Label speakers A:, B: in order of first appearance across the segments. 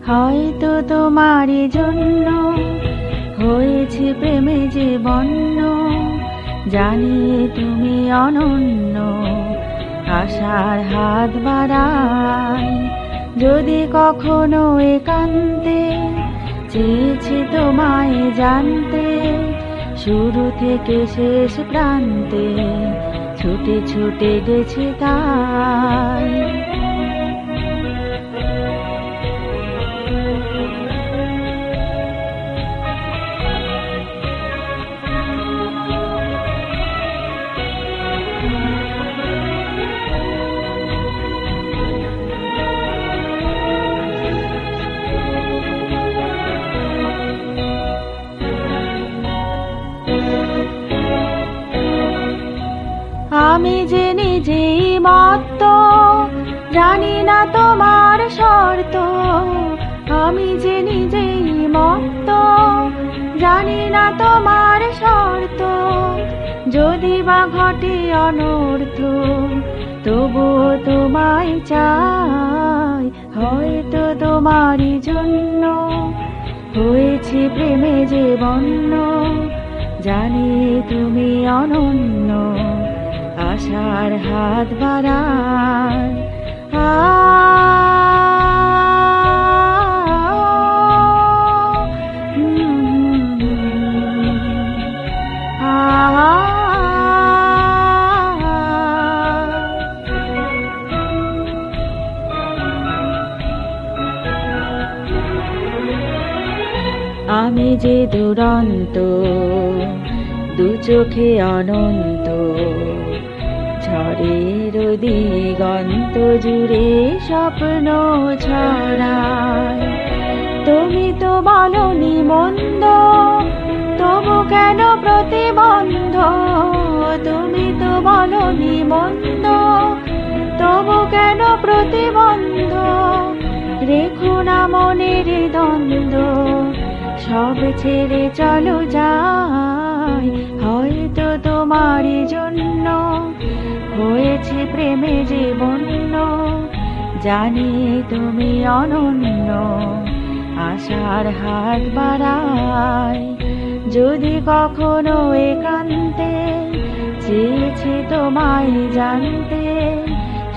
A: হয়তো তোমারই জন্য হয়েছে প্রেমে যে বন্য, জানি তুমি অনন্য, আশার হাত বাড়াই। যদি কখনো একান্তে চেয়েছি তোমায় জানতে, শুরু থেকে শেষ প্রান্তে ছুটে ছুটে গেছি তাই। আমি যে নিজেই মত্ত, জানি না তোমার শর্ত। আমি যে নিজেই মত্ত, জানি না তোমার শর্ত। যদি বা ঘটে অনর্থ, তবুও তোমায় চাই। হয়তো তোমারই জন্য হয়েছে প্রেমে যে বন্য, জানি তুমি অনন্য, আশার হাত বাড়ায়। আমি যে দুরন্ত, দু চোখে অনন্ত, ঝড়ের দিগন্ত জুড়ে স্বপ্ন ছড়ায়। তুমি তো বলনি মন্দ, তবু কেন প্রতিবন্ধ? তুমি তো বলনি মন্দ, তবু কেন প্রতিবন্ধ? রেখো না মনের দ্বন্দ্ব, সব ছেড়ে চলো যাই। হয়তো তোমারই জন্য হয়েছে প্রেমে যে বন্য, জানি তুমি অনন্য, আশার হাত বাড়াই। যদি কখনো একান্তে চেয়েছি তোমায় জানতে,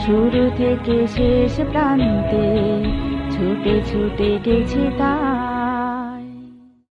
A: শুরু থেকে শেষ প্রান্তে ছুটে ছুটে গেছি তাই।